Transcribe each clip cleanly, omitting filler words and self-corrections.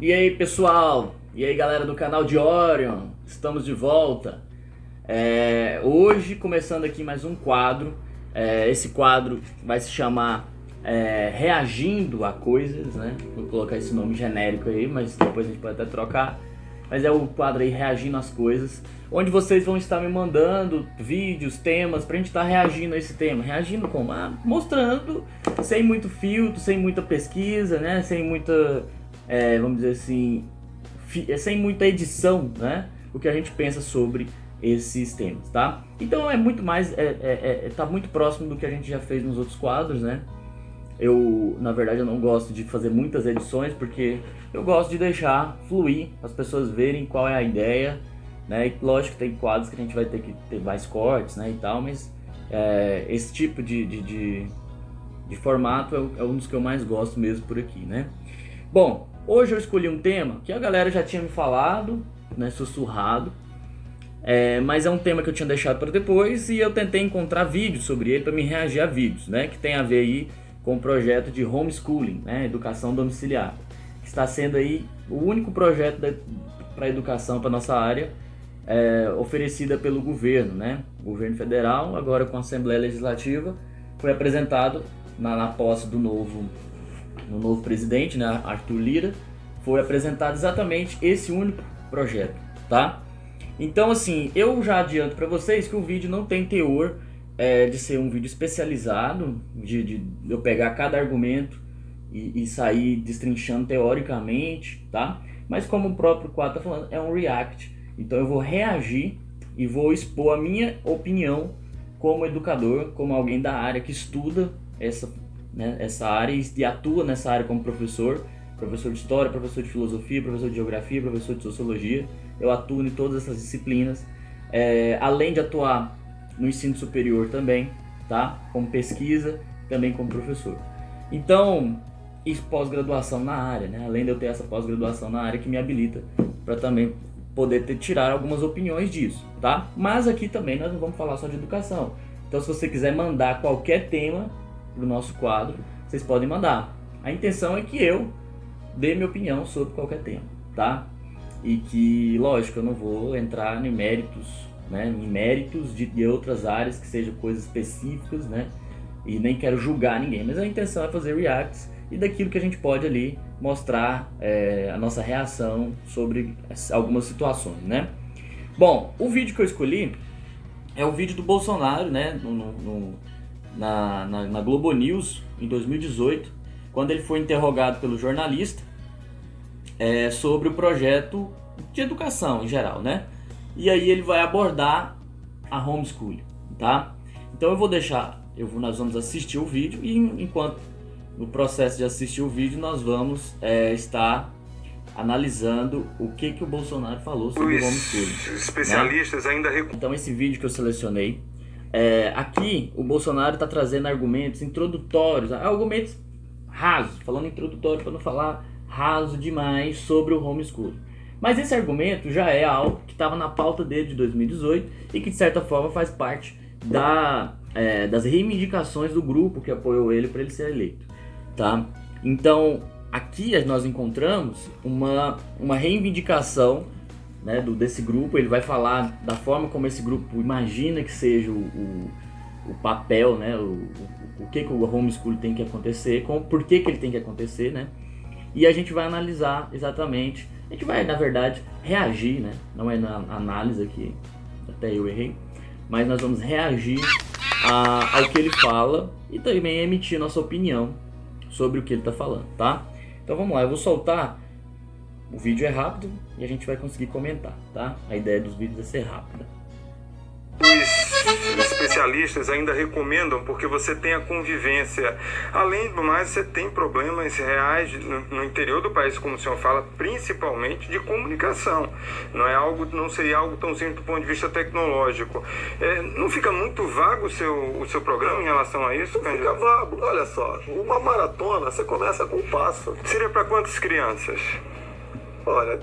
E aí pessoal, e aí galera do canal de Orion, estamos de volta. Hoje começando aqui mais um quadro. Esse quadro vai se chamar Reagindo a Coisas, né? Vou colocar esse nome genérico aí, mas depois a gente pode até trocar. Mas é o quadro aí Reagindo às Coisas, onde vocês vão estar me mandando vídeos, temas, pra gente estar reagindo a esse tema. Reagindo como? Mostrando, sem muito filtro, sem muita pesquisa, né? Sem muita, vamos dizer assim, sem muita edição, né? O que a gente pensa sobre esses temas, tá? Então é muito mais, tá muito próximo do que a gente já fez nos outros quadros, né? Na verdade, eu não gosto de fazer muitas edições, porque eu gosto de deixar fluir, as pessoas verem qual é a ideia, né? E lógico que tem quadros que a gente vai ter que ter mais cortes, né, e tal, mas esse tipo de formato é um dos que eu mais gosto mesmo por aqui, né? Bom, hoje eu escolhi um tema que a galera já tinha me falado, né, sussurrado, mas é um tema que eu tinha deixado para depois e eu tentei encontrar vídeos sobre ele para me reagir a vídeos, né, que tem a ver aí com o projeto de homeschooling, né, educação domiciliar, que está sendo aí o único projeto para educação para nossa área oferecida pelo governo, né, governo federal, agora com a Assembleia Legislativa. Foi apresentado na posse do novo presidente, né, Arthur Lira. Foi apresentado exatamente esse único projeto, tá? Então assim, eu já adianto para vocês que o vídeo não tem teor de ser um vídeo especializado, de eu pegar cada argumento e sair destrinchando teoricamente, tá? Mas como o próprio quadro está falando, é um react. Então eu vou reagir e vou expor a minha opinião como educador, como alguém da área que estuda essa área e atua nessa área como professor de história, professor de filosofia, professor de geografia, professor de sociologia. Eu atuo em todas essas disciplinas, além de atuar no ensino superior também, tá? Como pesquisa, também como professor. Então, e pós-graduação na área, né? Além de eu ter essa pós-graduação na área que me habilita para também poder tirar algumas opiniões disso, tá? Mas aqui também nós não vamos falar só de educação. Então, se você quiser mandar qualquer tema pro nosso quadro, vocês podem mandar. A intenção é que eu dê minha opinião sobre qualquer tema, tá? E que, lógico, eu não vou entrar em méritos, né, de outras áreas que sejam coisas específicas, né, e nem quero julgar ninguém, mas a intenção é fazer reacts e daquilo que a gente pode ali mostrar a nossa reação sobre algumas situações, né. Bom, o vídeo que eu escolhi é o vídeo do Bolsonaro, né, na Globo News em 2018, quando ele foi interrogado pelo jornalista sobre o projeto de educação em geral, né? E aí ele vai abordar a homeschooling, tá? Então nós vamos assistir o vídeo e enquanto no processo de assistir o vídeo nós vamos estar analisando o que o Bolsonaro falou sobre o homeschooling. Os especialistas, né? Então esse vídeo que eu selecionei, aqui o Bolsonaro está trazendo argumentos introdutórios, argumentos rasos, falando introdutório para não falar raso demais sobre o homeschooling. Mas esse argumento já é algo que estava na pauta dele de 2018 e que de certa forma faz parte das reivindicações do grupo que apoiou ele para ele ser eleito, tá? Então aqui nós encontramos uma reivindicação, né, desse grupo. Ele vai falar da forma como esse grupo imagina que seja o papel, né, o que o homeschooling tem que acontecer, por que ele tem que acontecer, né? E a gente vai analisar exatamente, a gente vai, na verdade, reagir, né? Não é na análise aqui, até eu errei, mas nós vamos reagir ao que ele fala e também emitir nossa opinião sobre o que ele está falando, tá? Então vamos lá, eu vou soltar, o vídeo é rápido e a gente vai conseguir comentar, tá? A ideia dos vídeos é ser rápida. Os especialistas ainda recomendam porque você tem a convivência. Além do mais, você tem problemas reais no interior do país, como o senhor fala, principalmente de comunicação. Não seria algo tão simples do ponto de vista tecnológico. Não fica muito vago o seu programa em relação a isso? Não fica vago. Olha só, uma maratona, você começa com um passo. Seria para quantas crianças? Olha,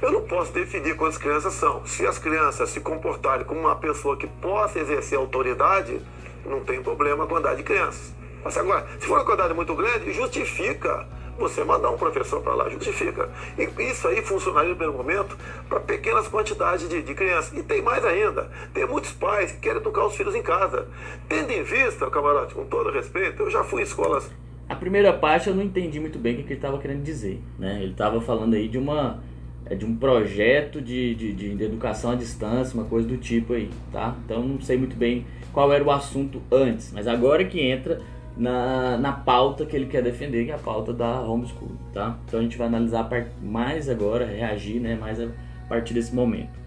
eu não posso definir quantas crianças são. Se as crianças se comportarem como uma pessoa que possa exercer autoridade, não tem problema a quantidade de crianças. Mas agora, se for uma quantidade muito grande, justifica você mandar um professor para lá, justifica. E isso aí funcionaria no primeiro momento para pequenas quantidades de crianças. E tem mais ainda, tem muitos pais que querem educar os filhos em casa. Tendo em vista, camarote, com todo respeito, eu já fui em escolas. A primeira parte eu não entendi muito bem o que ele estava querendo dizer, né? Ele estava falando aí de um projeto de educação à distância, uma coisa do tipo aí, tá? Então não sei muito bem qual era o assunto antes, mas agora que entra na pauta que ele quer defender, que é a pauta da homeschool, tá? Então a gente vai analisar mais agora, reagir, né, mais a partir desse momento.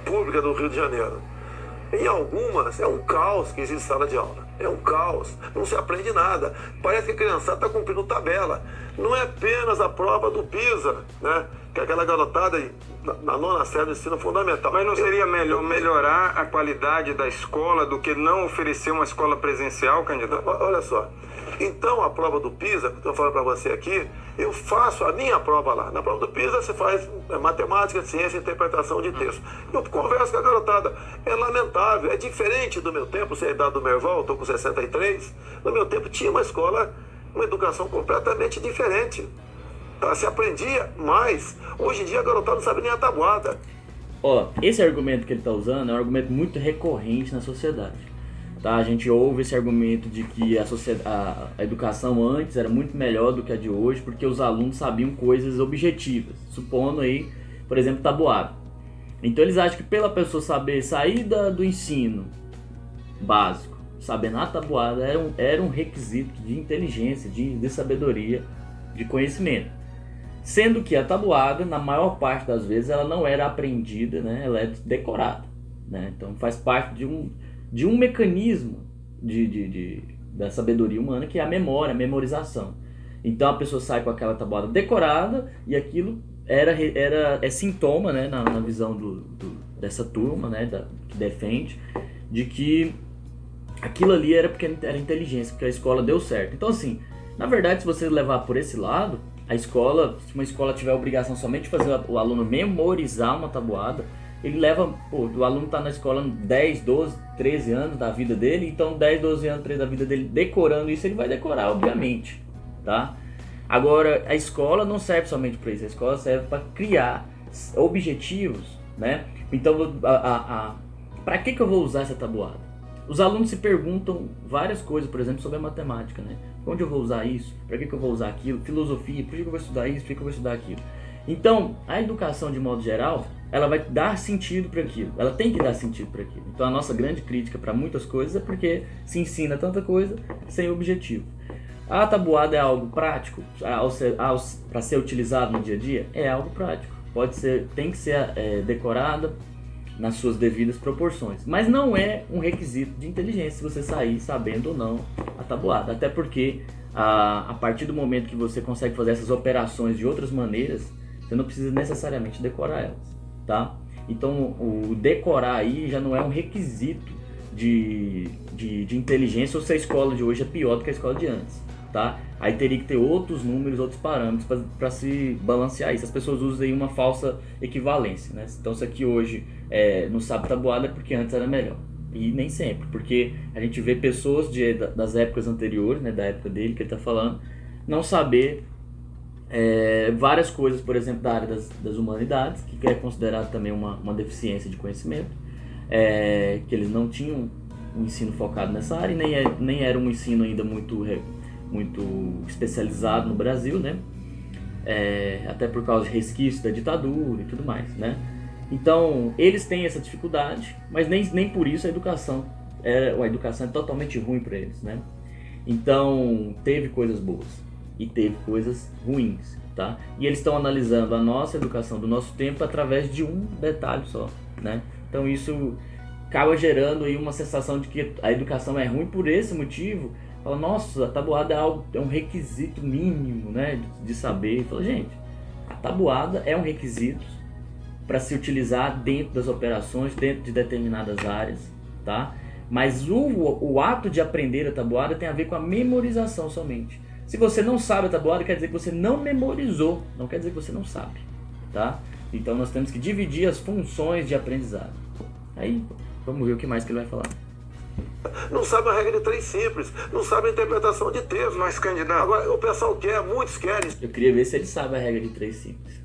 Pública do Rio de Janeiro. Em algumas é um caos que existe sala de aula. É um caos. Não se aprende nada. Parece que a criançada está cumprindo tabela. Não é apenas a prova do PISA, né? Que é aquela garotada aí, na 9ª série do ensino fundamental. Mas não seria melhor melhorar a qualidade da escola do que não oferecer uma escola presencial, candidato? Olha só. Então, a prova do PISA, que eu estou falando para você aqui, eu faço a minha prova lá. Na prova do PISA, você faz matemática, ciência e interpretação de texto. Eu converso com a garotada. É lamentável. É diferente do meu tempo, se é a idade do meu irmão, eu estou com 63. No meu tempo, tinha uma escola, uma educação completamente diferente. Tá? Se aprendia mais. Hoje em dia, a garotada não sabe nem a tabuada. Ó, esse argumento que ele está usando é um argumento muito recorrente na sociedade. Tá? A gente ouve esse argumento de que a educação antes era muito melhor do que a de hoje, porque os alunos sabiam coisas objetivas, supondo aí, por exemplo, tabuada. Então eles acham que pela pessoa saber sair do ensino básico, sabendo a tabuada, era um requisito de inteligência, de sabedoria, de conhecimento. Sendo que a tabuada, na maior parte das vezes, ela não era aprendida, né? Ela é decorada, né? Então faz parte de um mecanismo da sabedoria humana, que é a memória, a memorização. Então a pessoa sai com aquela tabuada decorada e aquilo é sintoma, né, na visão dessa turma, né, que defende, de que aquilo ali era porque era inteligência, porque a escola deu certo. Então assim, na verdade, se você levar por esse lado, se uma escola tiver a obrigação somente de fazer o aluno memorizar uma tabuada, ele leva, o aluno está na escola 10, 12, 13 anos da vida dele, então 10, 12 anos, 13 da vida dele decorando isso, ele vai decorar, obviamente, tá? Agora, a escola não serve somente para isso, a escola serve para criar objetivos, né? Então, para que eu vou usar essa tabuada? Os alunos se perguntam várias coisas, por exemplo, sobre a matemática, né? Onde eu vou usar isso? Para que eu vou usar aquilo? Filosofia, por que eu vou estudar isso? Por que eu vou estudar aquilo? Então, a educação, de modo geral, ela vai dar sentido para aquilo. Ela tem que dar sentido para aquilo. Então, a nossa grande crítica para muitas coisas é porque se ensina tanta coisa sem objetivo. A tabuada é algo prático para ser utilizado no dia a dia? É algo prático. Tem que ser decorada nas suas devidas proporções. Mas não é um requisito de inteligência se você sair sabendo ou não a tabuada. Até porque a partir do momento que você consegue fazer essas operações de outras maneiras, você não precisa necessariamente decorar elas, tá? Então o decorar aí já não é um requisito de inteligência, ou se a escola de hoje é pior do que a escola de antes, tá? Aí teria que ter outros números, outros parâmetros para se balancear isso. As pessoas usam aí uma falsa equivalência, né? Então se aqui hoje não sabe tabuada é porque antes era melhor. E nem sempre, porque a gente vê pessoas das épocas anteriores, né, da época dele que ele está falando, não saber várias coisas, por exemplo, da área das humanidades, que é considerado também uma deficiência de conhecimento, que eles não tinham um ensino focado nessa área, e nem era um ensino ainda muito especializado no Brasil, né? Até por causa de resquícios da ditadura e tudo mais, né? Então, eles têm essa dificuldade, mas nem por isso a educação é totalmente ruim para eles, né? Então, teve coisas boas e teve coisas ruins, tá? E eles estão analisando a nossa educação do nosso tempo através de um detalhe só, né? Então, isso acaba gerando aí uma sensação de que a educação é ruim por esse motivo. Fala, nossa, a tabuada é um requisito mínimo, né, de saber. Fala, gente, a tabuada é um requisito para se utilizar dentro das operações, dentro de determinadas áreas, tá? Mas o ato de aprender a tabuada tem a ver com a memorização somente. Se você não sabe a tabuada, quer dizer que você não memorizou, não quer dizer que você não sabe, tá? Então nós temos que dividir as funções de aprendizado. Aí, vamos ver o que mais que ele vai falar. Não sabe a regra de 3 simples, não sabe a interpretação de texto. Mas, candidato... Agora, o pessoal quer, muitos querem Eu queria ver se ele sabe a regra de 3 simples.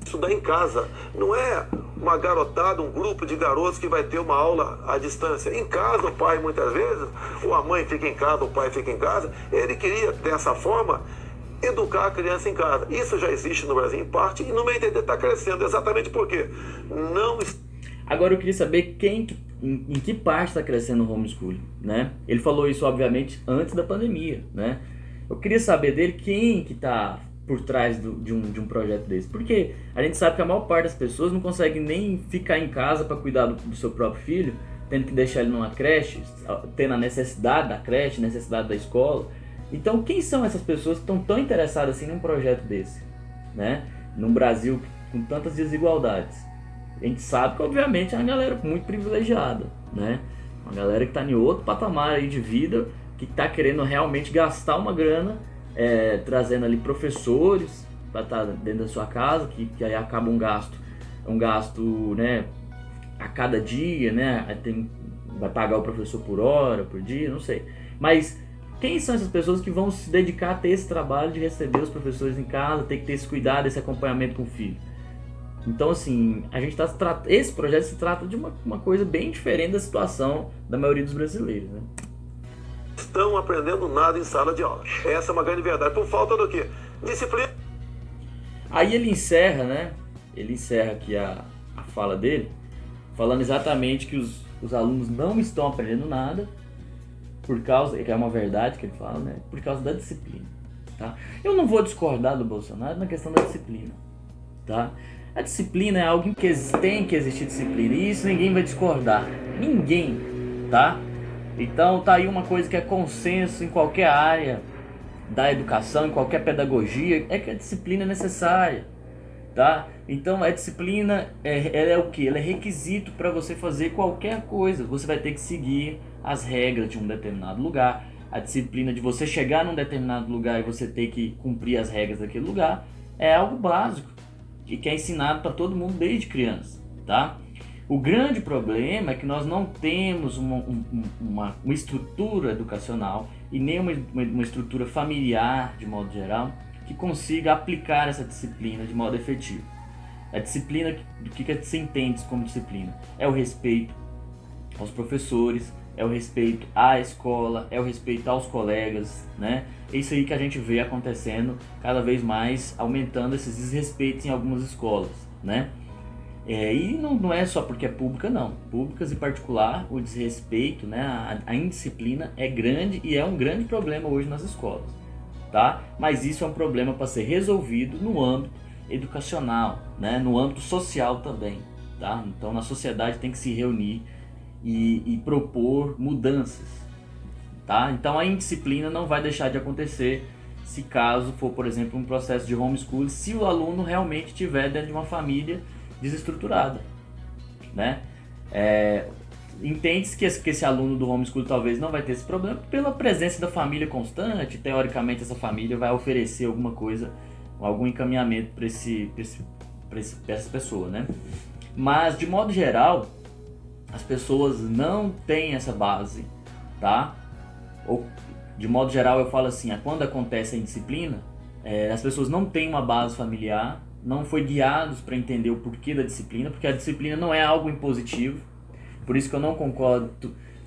estudar em casa. Não é uma garotada, um grupo de garotos que vai ter uma aula à distância. Em casa, o pai, muitas vezes, ou a mãe fica em casa, o pai fica em casa. Ele queria, dessa forma, educar a criança em casa. Isso já existe no Brasil, em parte, e no meu entender está crescendo. Exatamente porque não... Agora eu queria saber em que parte está crescendo o homeschooling, né? Ele falou isso, obviamente, antes da pandemia, né? Eu queria saber dele quem que está por trás de um projeto desse. Porque a gente sabe que a maior parte das pessoas não consegue nem ficar em casa para cuidar do seu próprio filho, tendo que deixar ele numa creche, tendo a necessidade da creche, necessidade da escola. Então, quem são essas pessoas que estão tão interessadas assim num projeto desse, né? Num Brasil com tantas desigualdades. A gente sabe que, obviamente, é uma galera muito privilegiada, né? Uma galera que está em outro patamar aí de vida, que está querendo realmente gastar uma grana, trazendo ali professores para estar dentro da sua casa, que aí acaba um gasto, né, a cada dia, né? Vai pagar o professor por hora, por dia, não sei. Mas quem são essas pessoas que vão se dedicar a ter esse trabalho de receber os professores em casa, ter que ter esse cuidado, esse acompanhamento com o filho? Então, assim, esse projeto se trata de uma coisa bem diferente da situação da maioria dos brasileiros, né? Estão aprendendo nada em sala de aula. Essa é uma grande verdade. Por falta do quê? Disciplina. Aí ele encerra, né? Ele encerra aqui a fala dele, falando exatamente que os alunos não estão aprendendo nada por causa, que é uma verdade que ele fala, né? Por causa da disciplina, tá? Eu não vou discordar do Bolsonaro na questão da disciplina, tá? A disciplina é algo que tem que existir disciplina, e isso ninguém vai discordar, ninguém, tá? Então tá aí uma coisa que é consenso em qualquer área da educação, em qualquer pedagogia, é que a disciplina é necessária, tá? Então a disciplina, ela é o que? Ela é requisito para você fazer qualquer coisa. Você vai ter que seguir as regras de um determinado lugar. A disciplina de você chegar num determinado lugar e você ter que cumprir as regras daquele lugar é algo básico e que é ensinado para todo mundo desde criança, tá? O grande problema é que nós não temos uma estrutura educacional e nem uma estrutura familiar, de modo geral, que consiga aplicar essa disciplina de modo efetivo. A disciplina, do que se entende como disciplina? É o respeito aos professores, é o respeito à escola, é o respeito aos colegas, né? É isso aí que a gente vê acontecendo cada vez mais, aumentando esses desrespeitos em algumas escolas, né? E não é só porque é pública, não. Públicas em particular, o desrespeito, né, a indisciplina é grande e é um grande problema hoje nas escolas, tá? Mas isso é um problema para ser resolvido no âmbito educacional, né, no âmbito social também, tá? Então na sociedade tem que se reunir e propor mudanças, tá? Então a indisciplina não vai deixar de acontecer se caso for, por exemplo, um processo de homeschooling, se o aluno realmente estiver dentro de uma família desestruturada, né? Entende-se que esse aluno do homeschooling talvez não vai ter esse problema pela presença da família constante. Teoricamente essa família vai oferecer alguma coisa, algum encaminhamento para essa pessoa, né? Mas de modo geral as pessoas não têm essa base, tá? Ou de modo geral eu falo assim, quando acontece a indisciplina, as pessoas não têm uma base familiar, não foi guiados para entender o porquê da disciplina, porque a disciplina não é algo impositivo. Por isso que eu não concordo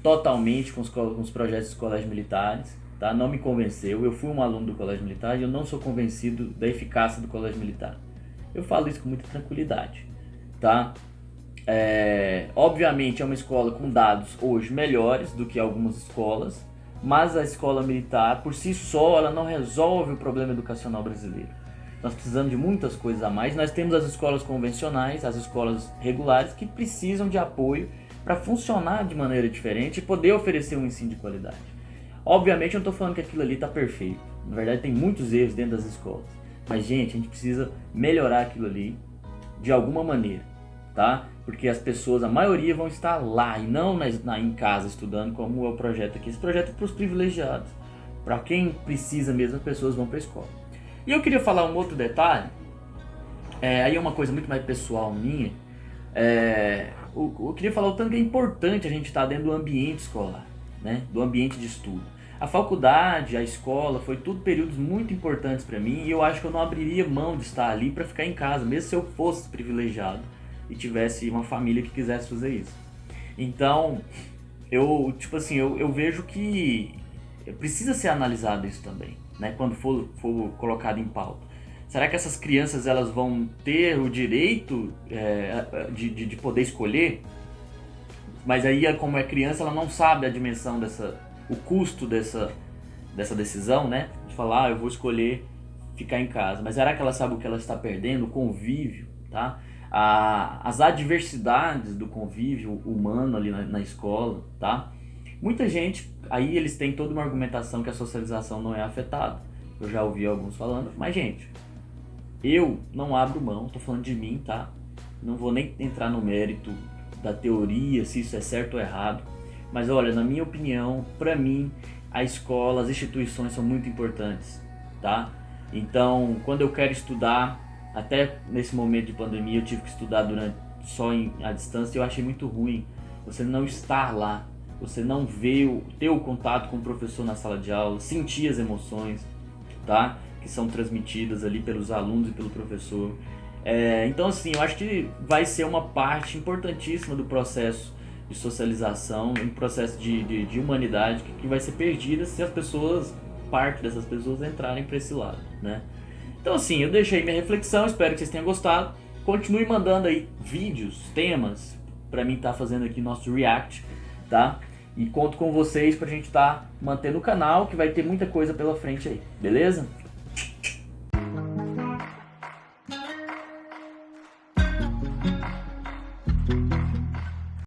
totalmente com os projetos dos colégios militares, tá? Não me convenceu. Eu fui um aluno do colégio militar e eu não sou convencido da eficácia do colégio militar. Eu falo isso com muita tranquilidade, tá? Obviamente é uma escola com dados hoje melhores do que algumas escolas, mas a escola militar por si só ela não resolve o problema educacional brasileiro. Nós precisamos de muitas coisas a mais. Nós temos as escolas convencionais, as escolas regulares, que precisam de apoio para funcionar de maneira diferente e poder oferecer um ensino de qualidade. Obviamente eu não estou falando que aquilo ali está perfeito. Na verdade tem muitos erros dentro das escolas. Mas, gente, a gente precisa melhorar aquilo ali de alguma maneira, tá? Porque as pessoas, a maioria, vão estar lá e não em casa estudando, como é o projeto aqui. Esse projeto é para os privilegiados. Para quem precisa mesmo, as pessoas vão para a escola. E eu queria falar um outro detalhe, aí é uma coisa muito mais pessoal minha, eu queria falar o tanto que é importante a gente estar dentro do ambiente escolar, né? Do ambiente de estudo. A faculdade, a escola, foi tudo períodos muito importantes para mim e eu acho que eu não abriria mão de estar ali para ficar em casa, mesmo se eu fosse privilegiado e tivesse uma família que quisesse fazer isso. Então, eu vejo que precisa ser analisado isso também, né? Quando for colocado em pauta. Será que essas crianças elas vão ter o direito de poder escolher? Mas aí, como é criança, ela não sabe a dimensão o custo dessa decisão, né? De falar, eu vou escolher ficar em casa. Mas será que ela sabe o que ela está perdendo? O convívio, tá? As adversidades do convívio humano ali na escola, tá? Muita gente, aí eles têm toda uma argumentação que a socialização não é afetada. Eu já ouvi alguns falando, mas gente, eu não abro mão, tô falando de mim, tá? Não vou nem entrar no mérito da teoria, se isso é certo ou errado. Mas olha, na minha opinião, pra mim, a escola, as instituições são muito importantes, tá? Então, quando eu quero estudar, até nesse momento de pandemia eu tive que estudar à distância e eu achei muito ruim você não estar lá, você não ter o contato com o professor na sala de aula, sentir as emoções, tá? Que são transmitidas ali pelos alunos e pelo professor. Então assim, eu acho que vai ser uma parte importantíssima do processo de socialização, um processo de humanidade que vai ser perdida se parte dessas pessoas entrarem para esse lado, né? Então assim, eu deixei minha reflexão, espero que vocês tenham gostado. Continue mandando aí vídeos, temas, pra mim estar fazendo aqui nosso react, tá? E conto com vocês pra gente estar mantendo o canal, que vai ter muita coisa pela frente aí, beleza?